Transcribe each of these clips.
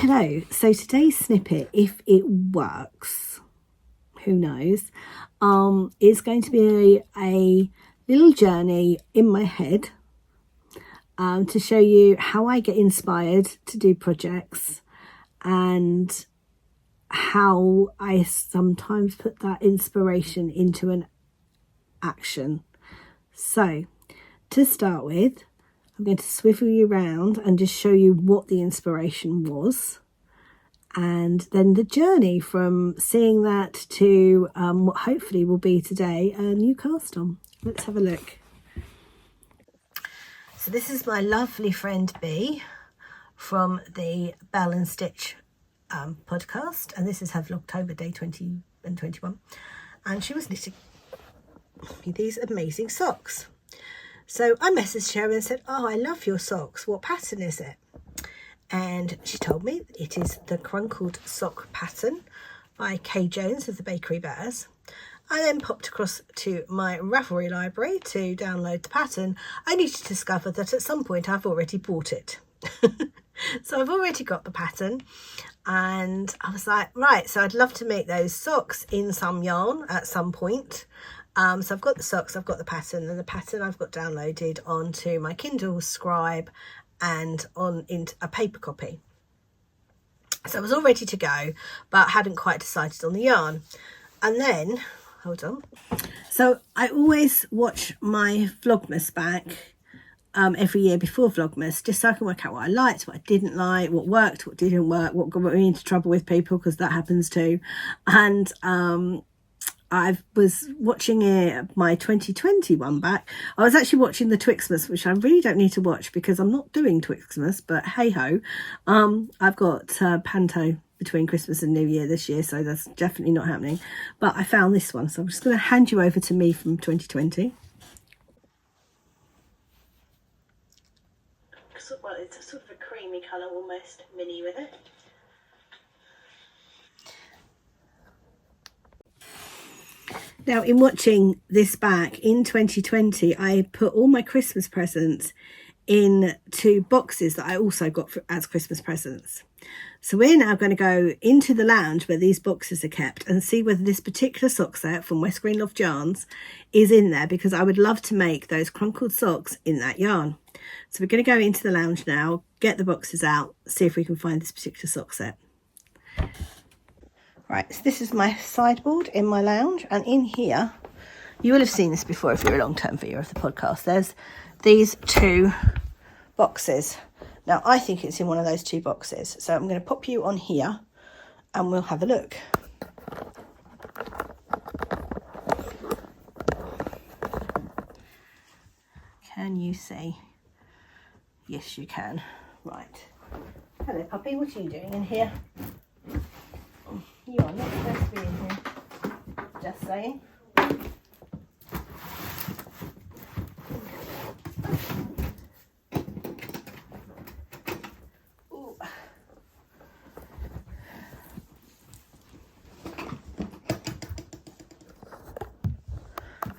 Hello, so today's snippet, if it works, who knows, is going to be a little journey in my head to show you how I get inspired to do projects and how I sometimes put that inspiration into an action. So to start with, I'm going to swivel you around and just show you what the inspiration was, and then the journey from seeing that to what hopefully will be today a new cast on. Let's have a look. So this is my lovely friend B from the Bell and Stitch podcast, and this is her Vlogtober day 20 and 21, and she was knitting me these amazing socks. So I messaged her and said, oh, I love your socks. What pattern is it? And she told me it is the Crunkled Sock pattern by Kay Jones of the Bakery Bears. I then popped across to my Ravelry library to download the pattern, only to discover that at some point I've already bought it. So I've already got the pattern, and I was like, right, so I'd love to make those socks in some yarn at some point. So I've got the socks, I've got the pattern, and the pattern I've got downloaded onto my Kindle Scribe and on into a paper copy. So I was all ready to go, but hadn't quite decided on the yarn. And then, hold on. So I always watch my Vlogmas back every year before Vlogmas, just so I can work out what I liked, what I didn't like, what worked, what didn't work, what got me into trouble with people, because that happens too. And I was watching my 2020 one back. I was actually watching the Twixmas, which I really don't need to watch because I'm not doing Twixmas, but hey ho. I've got Panto between Christmas and New Year this year, so that's definitely not happening. But I found this one, so I'm just going to hand you over to me from 2020. Well, it's a sort of a creamy colour, almost mini with it. Now, in watching this back in 2020, I put all my Christmas presents into boxes that I also got as Christmas presents. So we're now going to go into the lounge where these boxes are kept and see whether this particular sock set from West Green Loft Yarns is in there, because I would love to make those crunkled socks in that yarn. So we're going to go into the lounge now, get the boxes out, see if we can find this particular sock set. Right, so this is my sideboard in my lounge, and in here, you will have seen this before if you're a long-term viewer of the podcast. There's these two boxes. Now, I think it's in one of those two boxes, so I'm going to pop you on here and we'll have a look. Can you see? Yes, you can. Right. Hello, puppy. What are you doing in here? You are not supposed to be in here. Just saying. Ooh.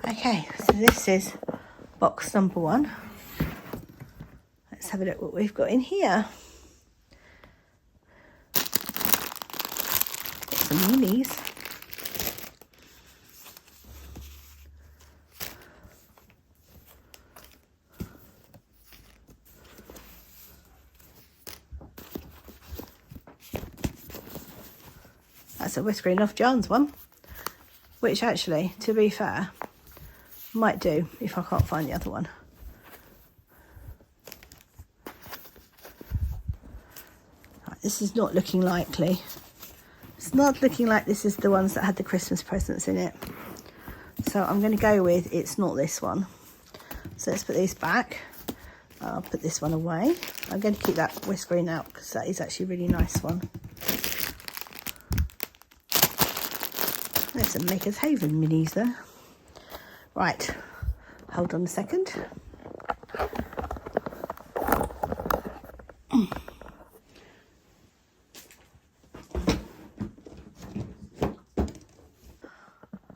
Okay, so this is box number 1. Let's have a look what we've got in here. Some minis. That's a West Green Loft Yarns one, which actually, to be fair, might do if I can't find the other one. Right, this is not looking likely. It's not looking like this is the ones that had the Christmas presents in it. So I'm going to go with it's not this one. So let's put these back. I'll put this one away. I'm going to keep that West Green out because that is actually a really nice one. There's some Maker's Haven minis there. Right, hold on a second.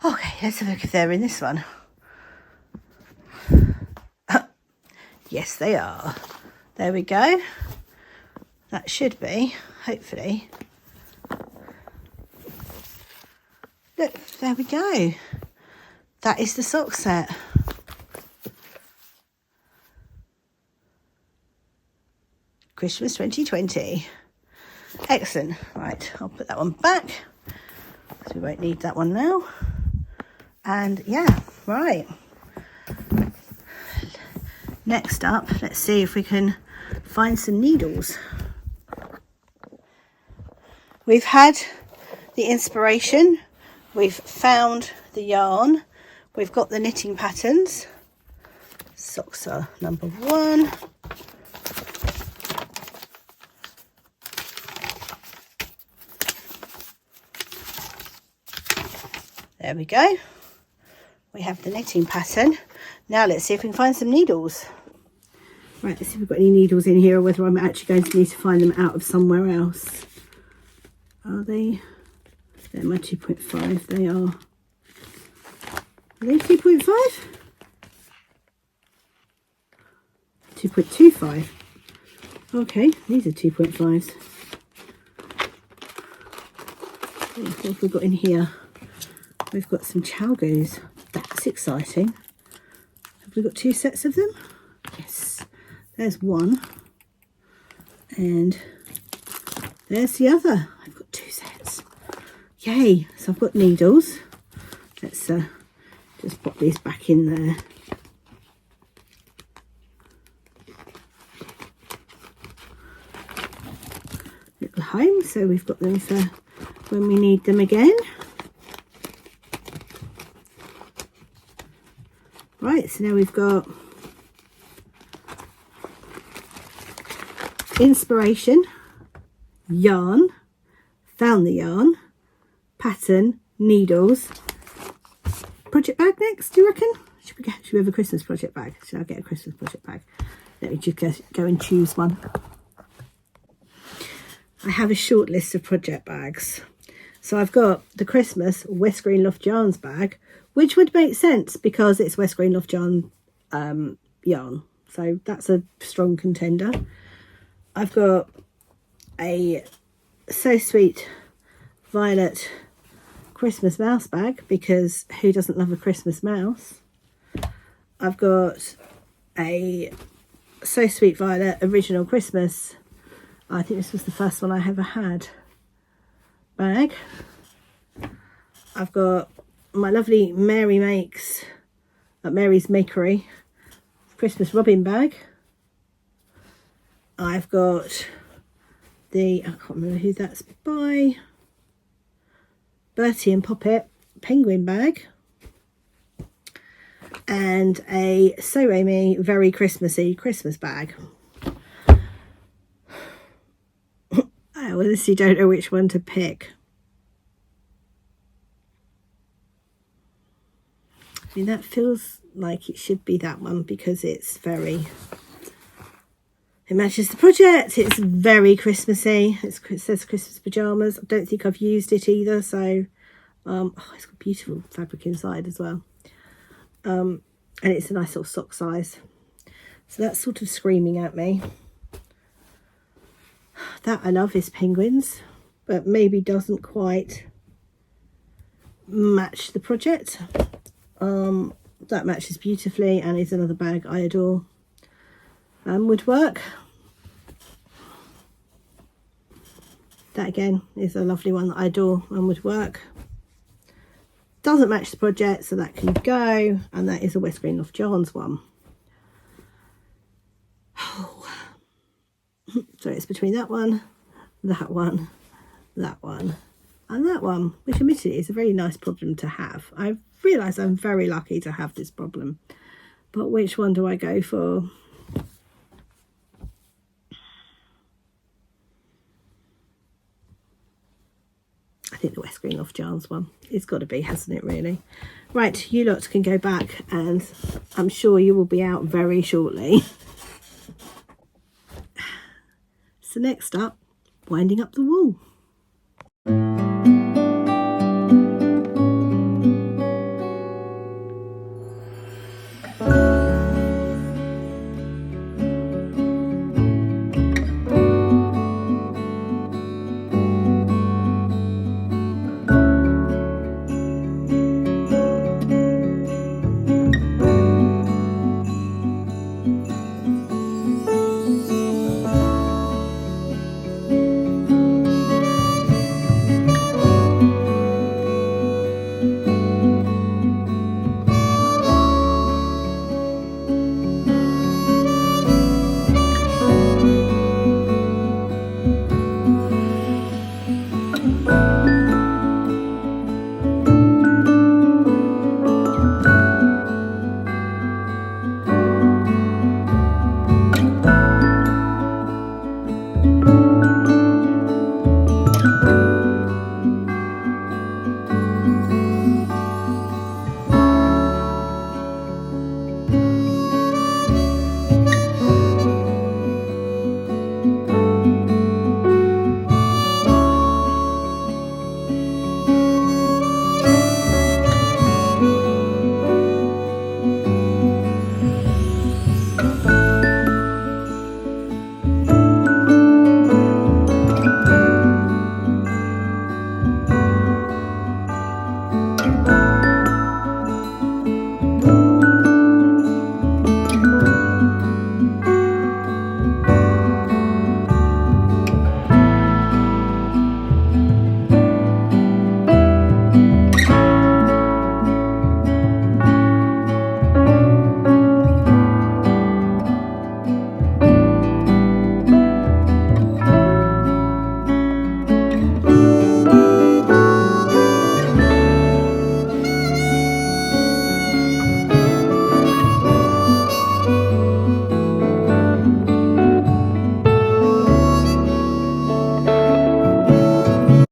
Okay, let's have a look if they're in this one. Yes, they are. There we go. That should be, hopefully. Look, there we go. That is the sock set. Christmas 2020. Excellent. Right, I'll put that one back, so we won't need that one now. And yeah, right. Next up, let's see if we can find some needles. We've had the inspiration, we've found the yarn, we've got the knitting patterns. Socks are number 1. There we go. We have the knitting pattern. Now let's see if we can find some needles. Right, let's see if we've got any needles in here, or whether I'm actually going to need to find them out of somewhere else. Are they? They're my 2.5. They are. Are they 2.5? 2.25. Okay, these are 2.5s. What have we got in here? We've got some chalgoos. That's exciting. Have we got 2 sets of them? Yes. There's one. And there's the other. I've got 2 sets. Yay. So I've got needles. Let's just pop these back in there. Little home. So we've got them for when we need them again. Right, so now we've got inspiration, yarn, found the yarn, pattern, needles. Project bag next, do you reckon? Should we have a Christmas project bag? Should I get a Christmas project bag? Let me just go and choose one. I have a short list of project bags. So I've got the Christmas West Green Loft Yarns bag, which would make sense because it's West Green Loft Yarn yarn. So that's a strong contender. I've got a So Sweet Violet Christmas mouse bag, because who doesn't love a Christmas mouse? I've got a So Sweet Violet Original Christmas. I think this was the first one I ever had. Bag. I've got my lovely Mary's Makery Christmas Robin bag. I've got the, I can't remember who that's by, Bertie and Poppet penguin bag, and a So Raimi Very Christmassy Christmas bag. I honestly don't know which one to pick. I mean, that feels like it should be that one because it's very, it matches the project. It's very Christmassy. It says Christmas pyjamas. I don't think I've used it either. So, oh, it's got beautiful fabric inside as well. And it's a nice little sock size. So that's sort of screaming at me. That I love is penguins, but maybe doesn't quite match the project. That matches beautifully and is another bag I adore. Would work. That again is a lovely one that I adore and would work. Doesn't match the project, so that can go. And that is a West Green Loft Yarns one. Oh. So it's between that one, that one, that one, and that one, which admittedly is a very nice problem to have. I realise I'm very lucky to have this problem, but which one do I go for? I think the West Green Loft Yarns one. It's got to be, hasn't it, really? Right, you lot can go back, and I'm sure you will be out very shortly. So next up, winding up the wool.